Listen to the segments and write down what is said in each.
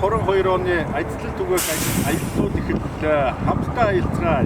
22 оны ажил түгээх аяллууд ихэд хамтдаа аялцгаая.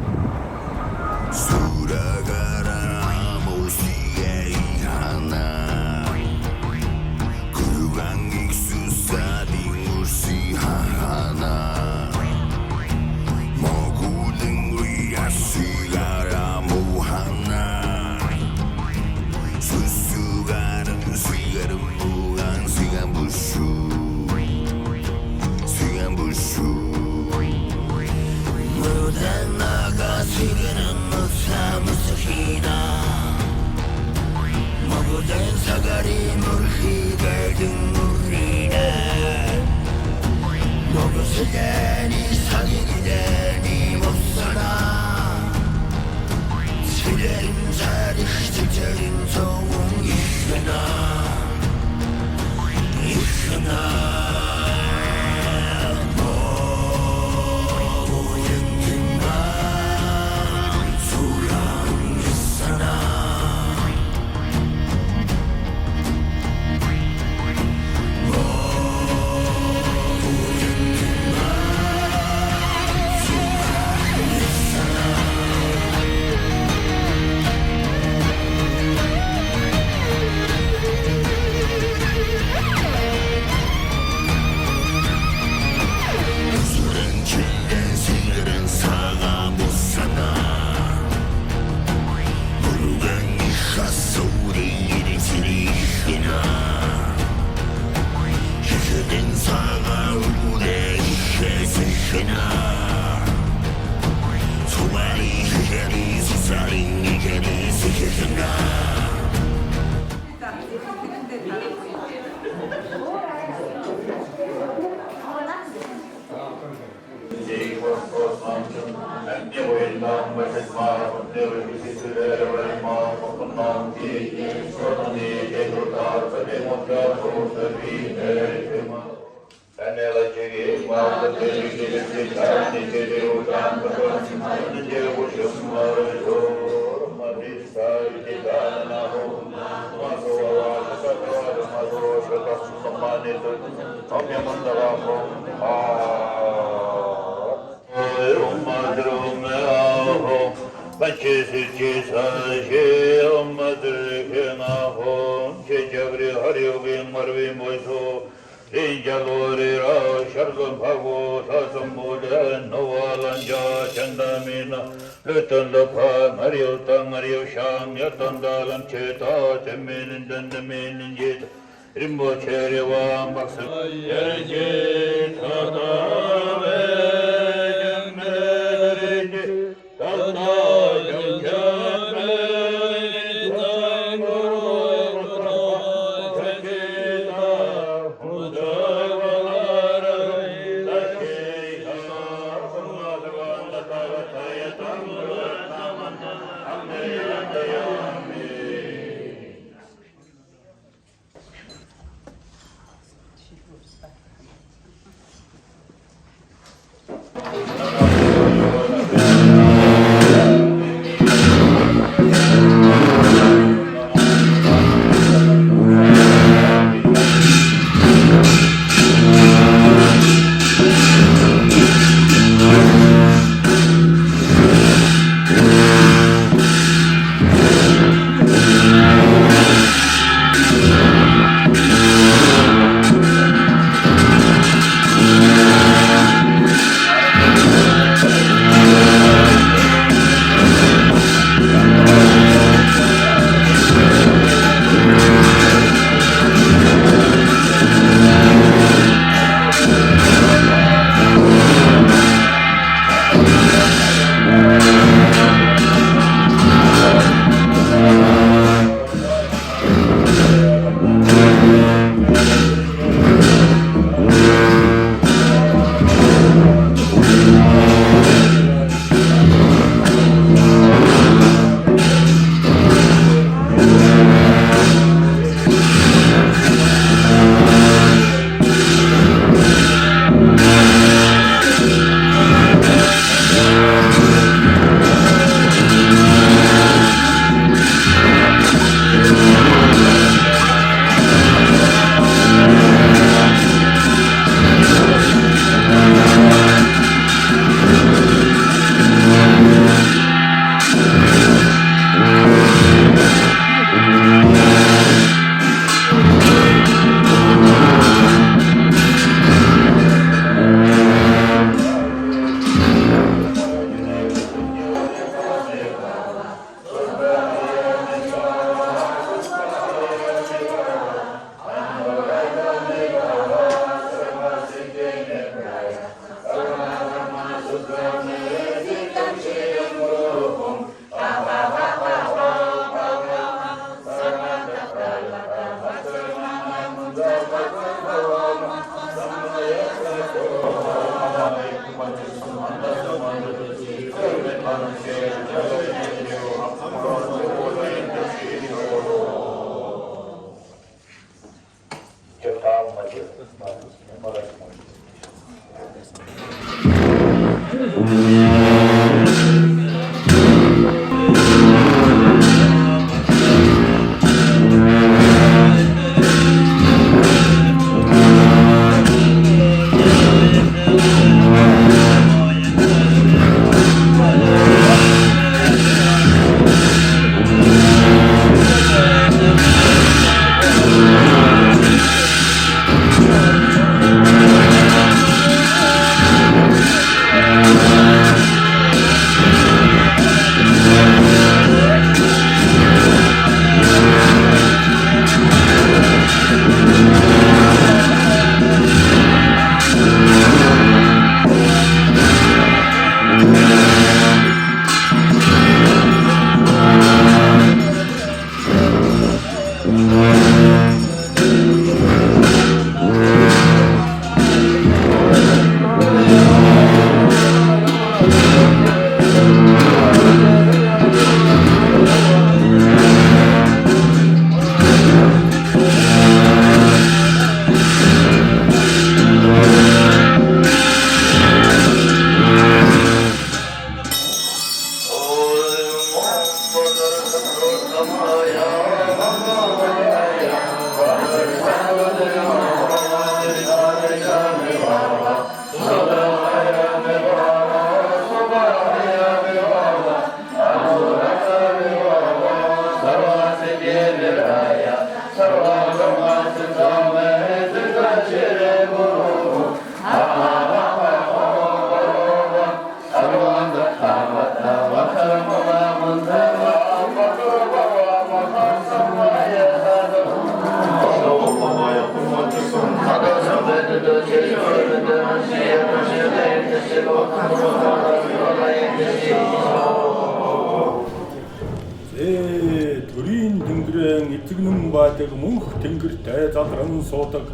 Төрийн тэнгэрэн эцэгнэн байдаг мөнх тэнгэртэй залран суудаг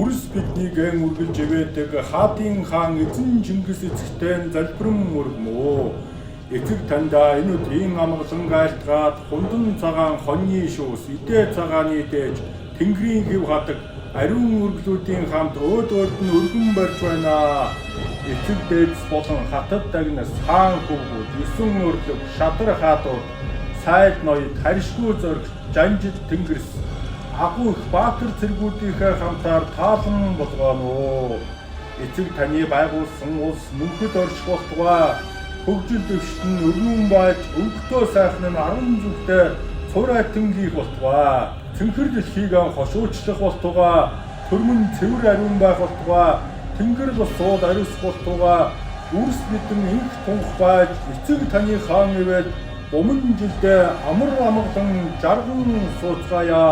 үрс биднийг үргэлж ивэдэг хаадын хаан эзэн Чингис эцэгтэй залбирэн мөргмөө. Эцэг тандаа энэ өдрийн амгалан гайлтгаад хундан цагаан хоньны шуус идэ цагааны дээж тэнгэрийн хэв хадаг ариун үргэлүүдийн хамт өөд нь өргөн барьж байна. Эцэг дээдс болон хатад дагнас хаан хөвгүүд 9 өрлөг шадар хаадууд сайд ноёд харшгүй зориг жанжид тэнгэрс агуу их баатар цэргүүдийнхээ хамтаар таалан болгоно. Эцэг таны байгуулсан улс мөнхөд орших болтугай хөгжил дэвшин өргөн байж өнгөтэй сайхан нь 10 зүгтээ цурайтан хийх болтугай. Цэнхэр дэлхийг хошуучлах болтугай. Төрмөн цэвэр ариун байх болтугай. Тэнгэр бус сууд ариусах болтугай. Үрс бидэн инх тунх байж эцэг таны хаан ивэд өмнө жилдээ амар амгалан жарган сууцгаая.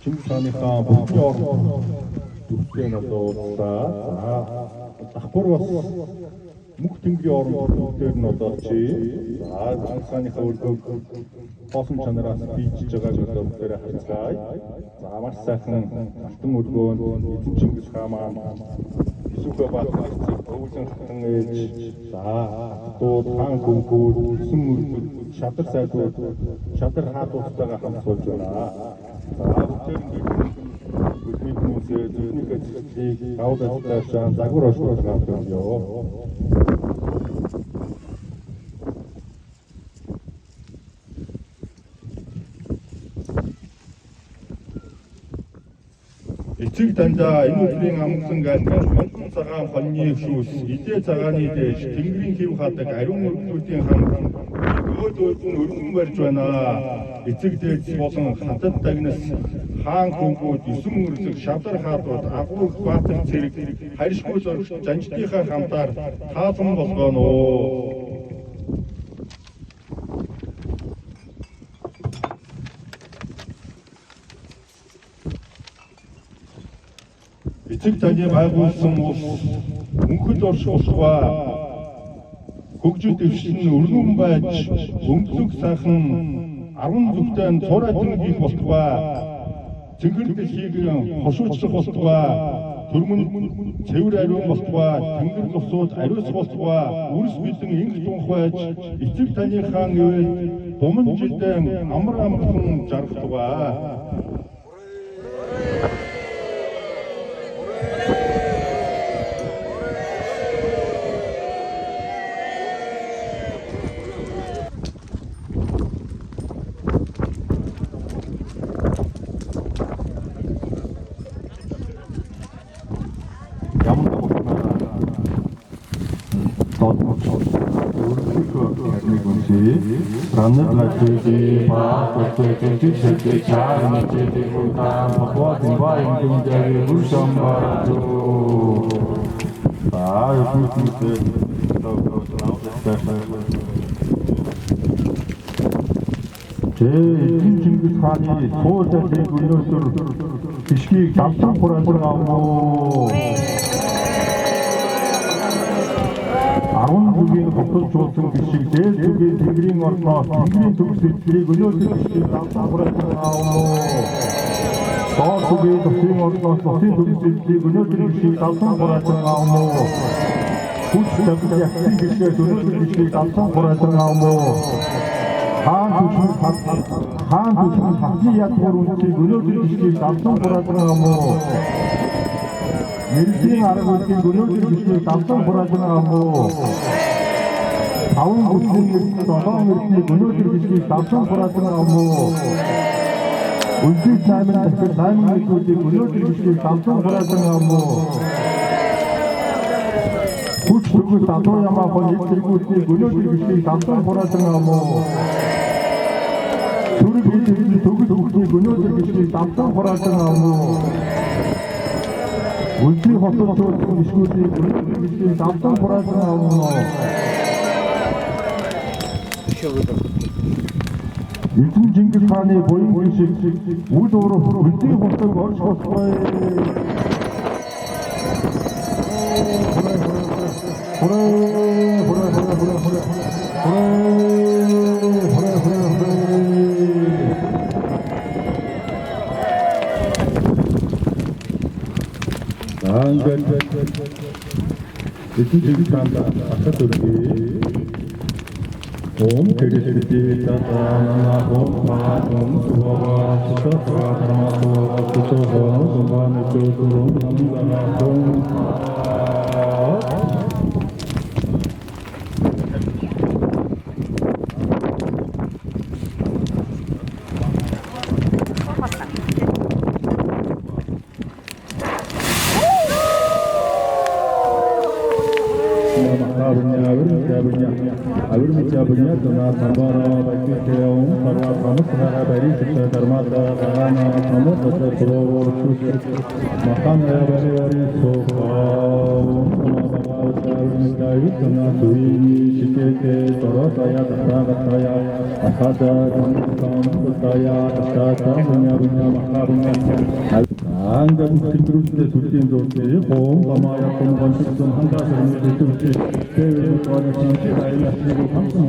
Чингис хааныхаа бүхний орон төвчийн одоо уулзлаа. За давхар бас мөнх тэнгэрийн орон дээр нь одоо чи за Чингис хааныхаа өргөг хоосон чанараас бийжж байгааг одоо бүгдээрээ харцгаая. За маш сайхан алтан өргөөнд эзэн Чингис хаан маань Исүхэ баатарыг өвлөн хатан ээж за дууд хаан хөнгүүд өсөн өргөд шадар сайдууд шадар хаадуудтайгаа хамт суулж байна. За бүгдээр бидний хүмүүсээ зөвхөн ажлыг аваад ажиллагаашаа загвар ошлуулж байгаа ёо. Эцэг таньда энэ өдрийн амгалан гайлтгаж Монгол цагаан хоньны шүүс идэ цагааны дэш тэнгэрийн хэв хаадаг ариун өргөлүүдийн хам өөдөөд нь өргөн барьж байна. Эцэг дээдс болон хатад дагнас хаан хөнгүүд 9 өрлөг шадар хаадууд агуур баатар цэрэг харьшгүй зоргч жанжтынхаа хамтаар таалан болгоно. Эцэг таны байгуулсан улс мөнхөд оршуулгаа хөгжил дэвшин өргөн байж өнгөлөг сайхан 10 зүгтэн цуурайтан хийх болтугай цэнгэр дэлхийг хошуучлах болтугай төрмөн цэвэр ариун болтугай тэнгэр лусууд ариус болтугай үрс бэлэн инх тунх байж эцэг таны хаан ивэл буман жилдэн амар амархан жаргалтугай. Раннад лачи па тоцтой чичтэй чарна чити кута махватын байн гүндэри бүшамбарду аа юутэй Чингис хааны суултын өнөөдөр бишгийг давтан хураалсан авмаа. 10 зүгийн хотолцуулсан бишиг дээд зүгийн тэнгэрийн орноос тэнгэрийн төгсөлтийг өнөөдөр бишгийг давтан хураалсан авмаа. Доод зүгийн төсвийн орноос төсвийн төгсөлтийг өнөөдөр бишгийг давтан хураалсан авмаа. Хүч чадвар ягцын бишгээр өнөөдөр бишгийг давтан хураалсан авмаа. Хаан түшин хатны ядгуур үнцгийг өнөөдөр бишгийг давтан хураалсан авмаа. Мэргэжлийн арга үйлдийг өнөөдөр бишгийг давтан хураалсан авмаа. Таван бүсгийн 7 мэргэжнийг өнөөдөр бишгийг давтан хураалсан авмаа. Үлдээ цаймын дахир найман мэргэжүүдийг өнөөдөр бишгийг давтан хураалсан авмаа. Хүч төгөл татвар ямаахан нэг зэргүүдийг өнөөдөр бишгийг давтан хураалсан авмаа. Түрэг хэлний төгөл хүүхдийг өнөөдөр бишгийг давтан хураалсан авмаа. Үлдээ хотолцуулсан бишгүүдийг өнөөдөр бишгийг давтан хураалсан авмаа. Эзэн Чингис хааны буян бишиг үл урах үлдээ хотог орж болохгүй. Эцэг Чингис хаан батад өргөе. Om Kirti Tatana Om Om Suva Sutta Dhamma Sutta Om Sutta Om Abirnya dengan sambara bagi keong karena kamu secara dari kita dermata karena kamu tetap berlor suci makan dari sofa sama sama dari karena suami sikete terus saya asada saya punya makarnya anda mungkin terus suci dosi home sama yang pembantu anda sering suci kepada sinci lain asli kamu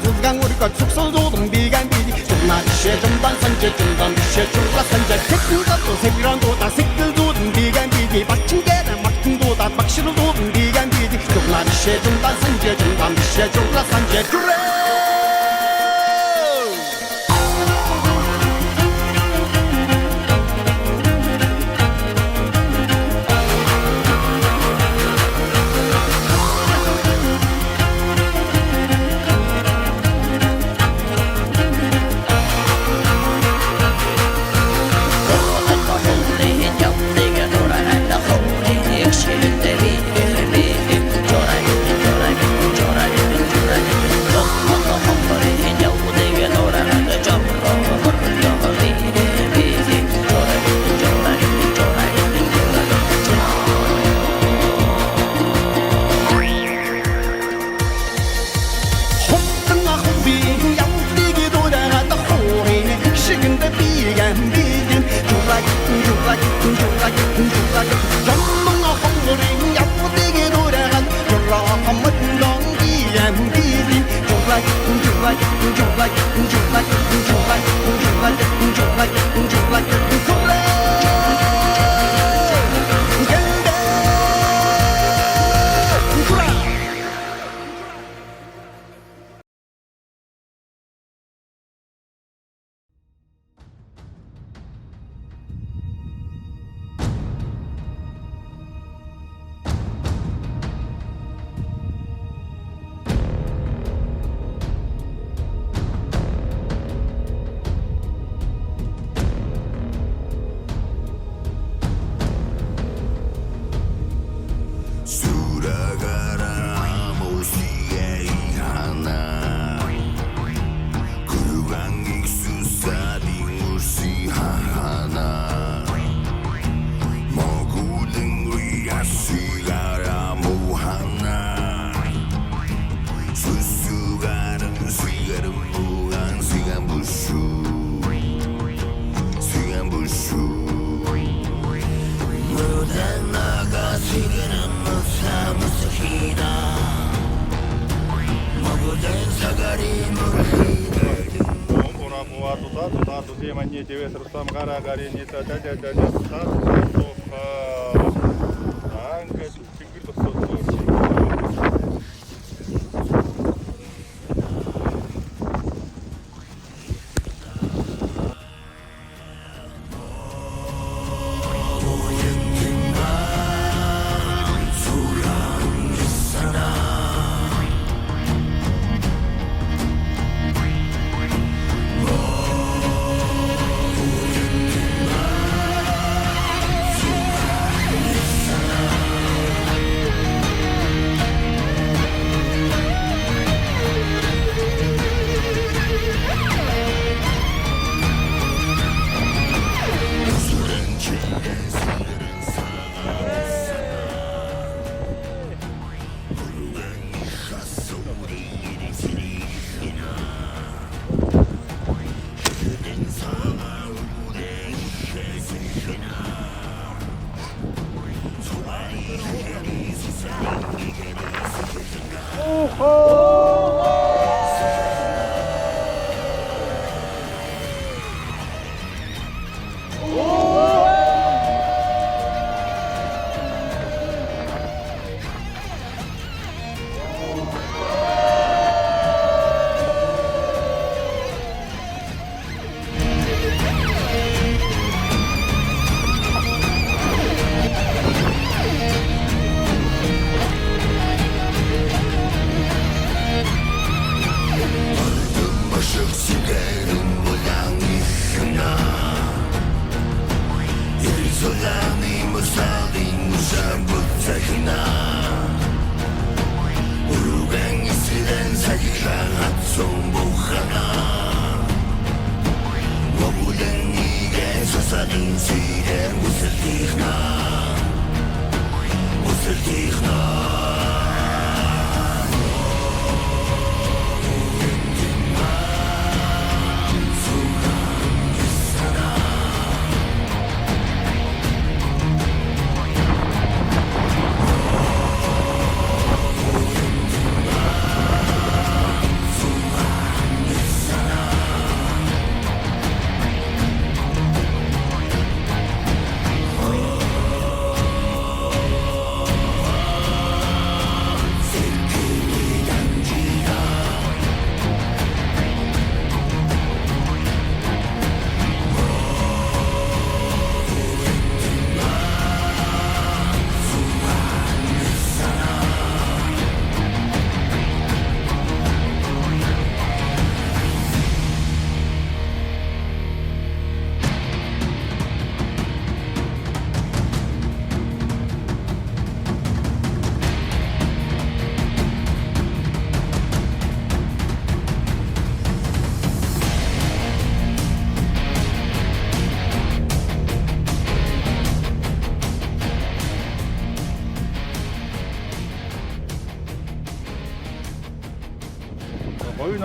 수강 우리 것 축소조동 비간 비디 중마시에 중단 선제 중단 비시에 중라 선제 색들도 색이란도다 색들조동 비간 비디 박친개는 막친도다 박시로조동 비간 비디 중마시에 중단 선제 중단 비시에 중라 선제 그래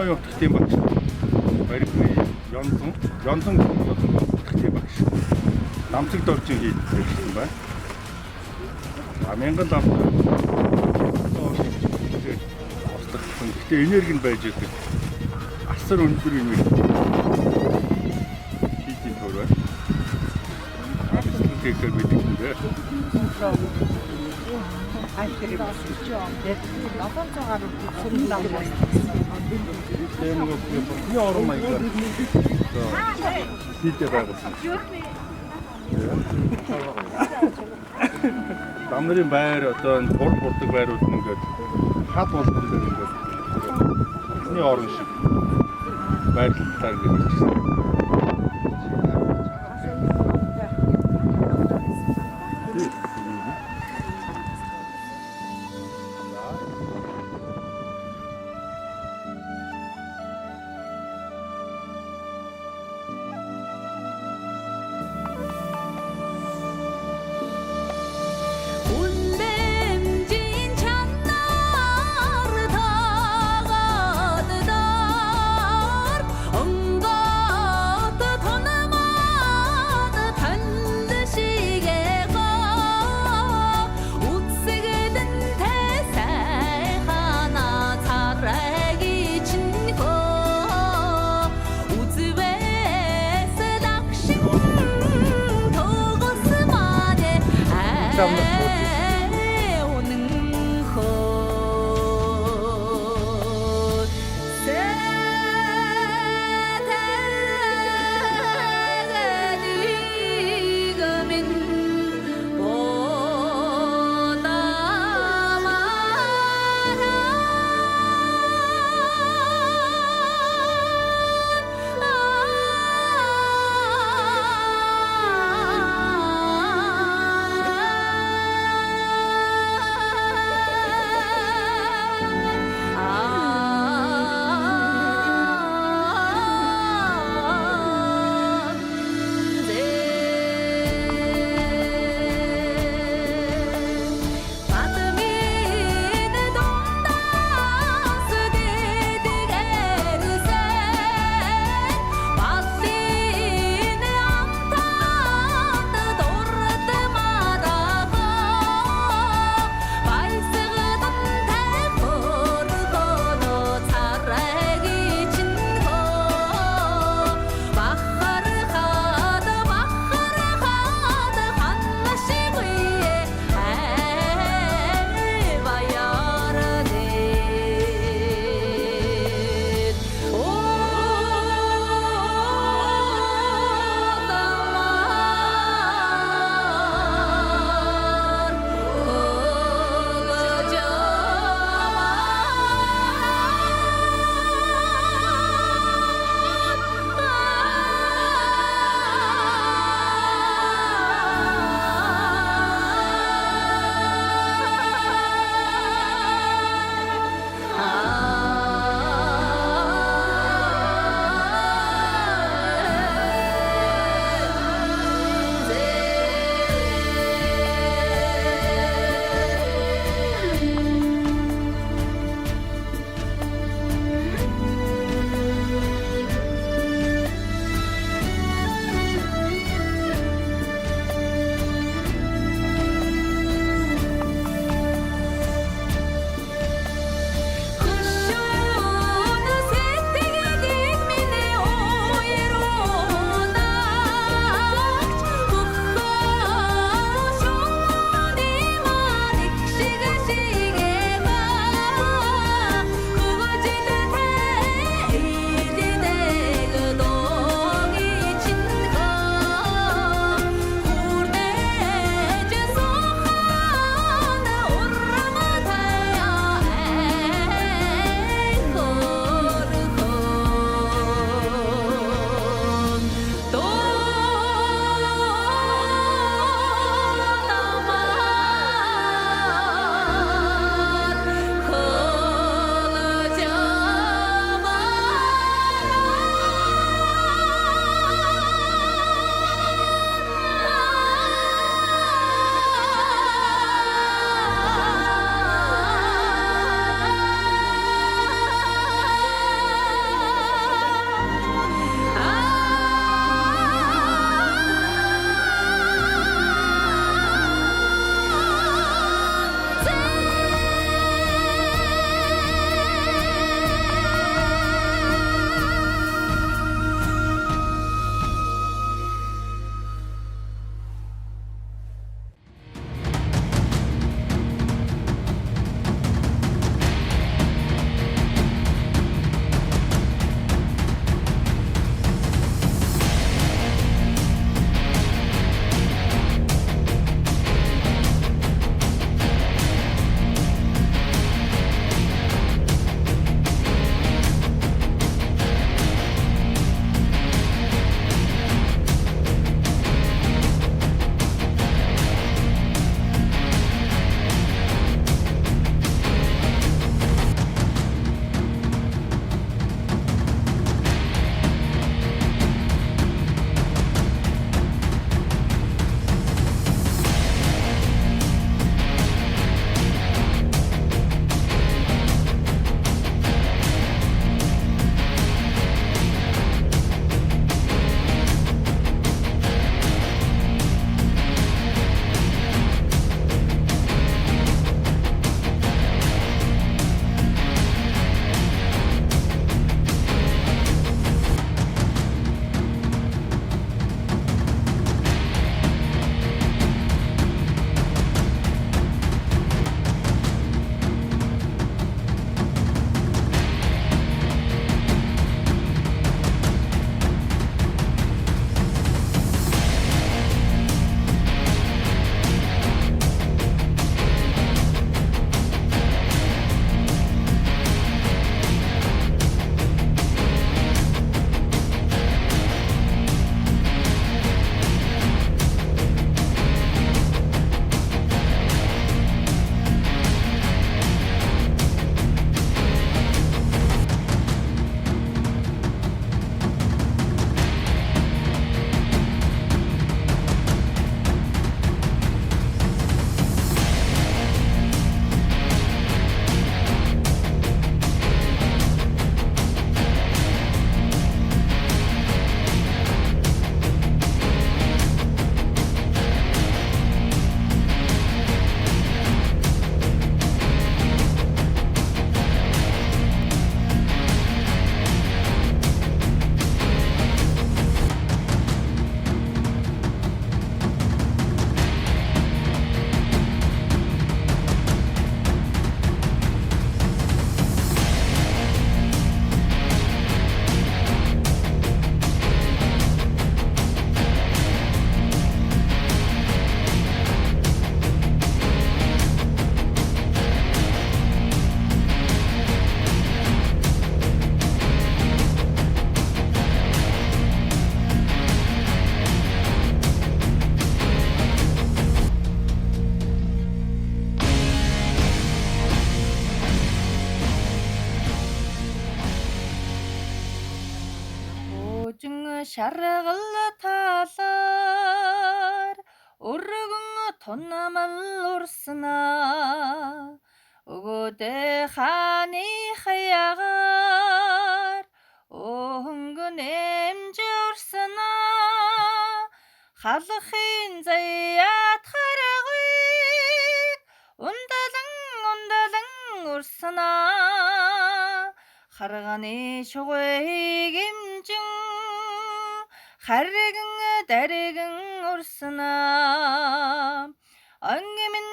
явах тийм багш. Баригны Янсан болон тийм багш. Намцэг доржин хийдсэн байна. Мянган лам. Гэхдээ энерги нь байж идэг. Асар өндөр юм. Хийдийн төрөө. Тэгэхээр бид энэ Дамнарын байр одоо энэ бурдаг байрууд нь ингээд хад болдог юм ингээд. Эхний орон шиг байрлалаар ингээд ирсэн. Ужин шаргал талаар өргөн тунамал урсна өгөөдөө хааны хаягаар өнгөн эмж урсна халахын заяат харагыг ундалан урсна харганы шугыг имжин харигэн даригэн урсна ангимэн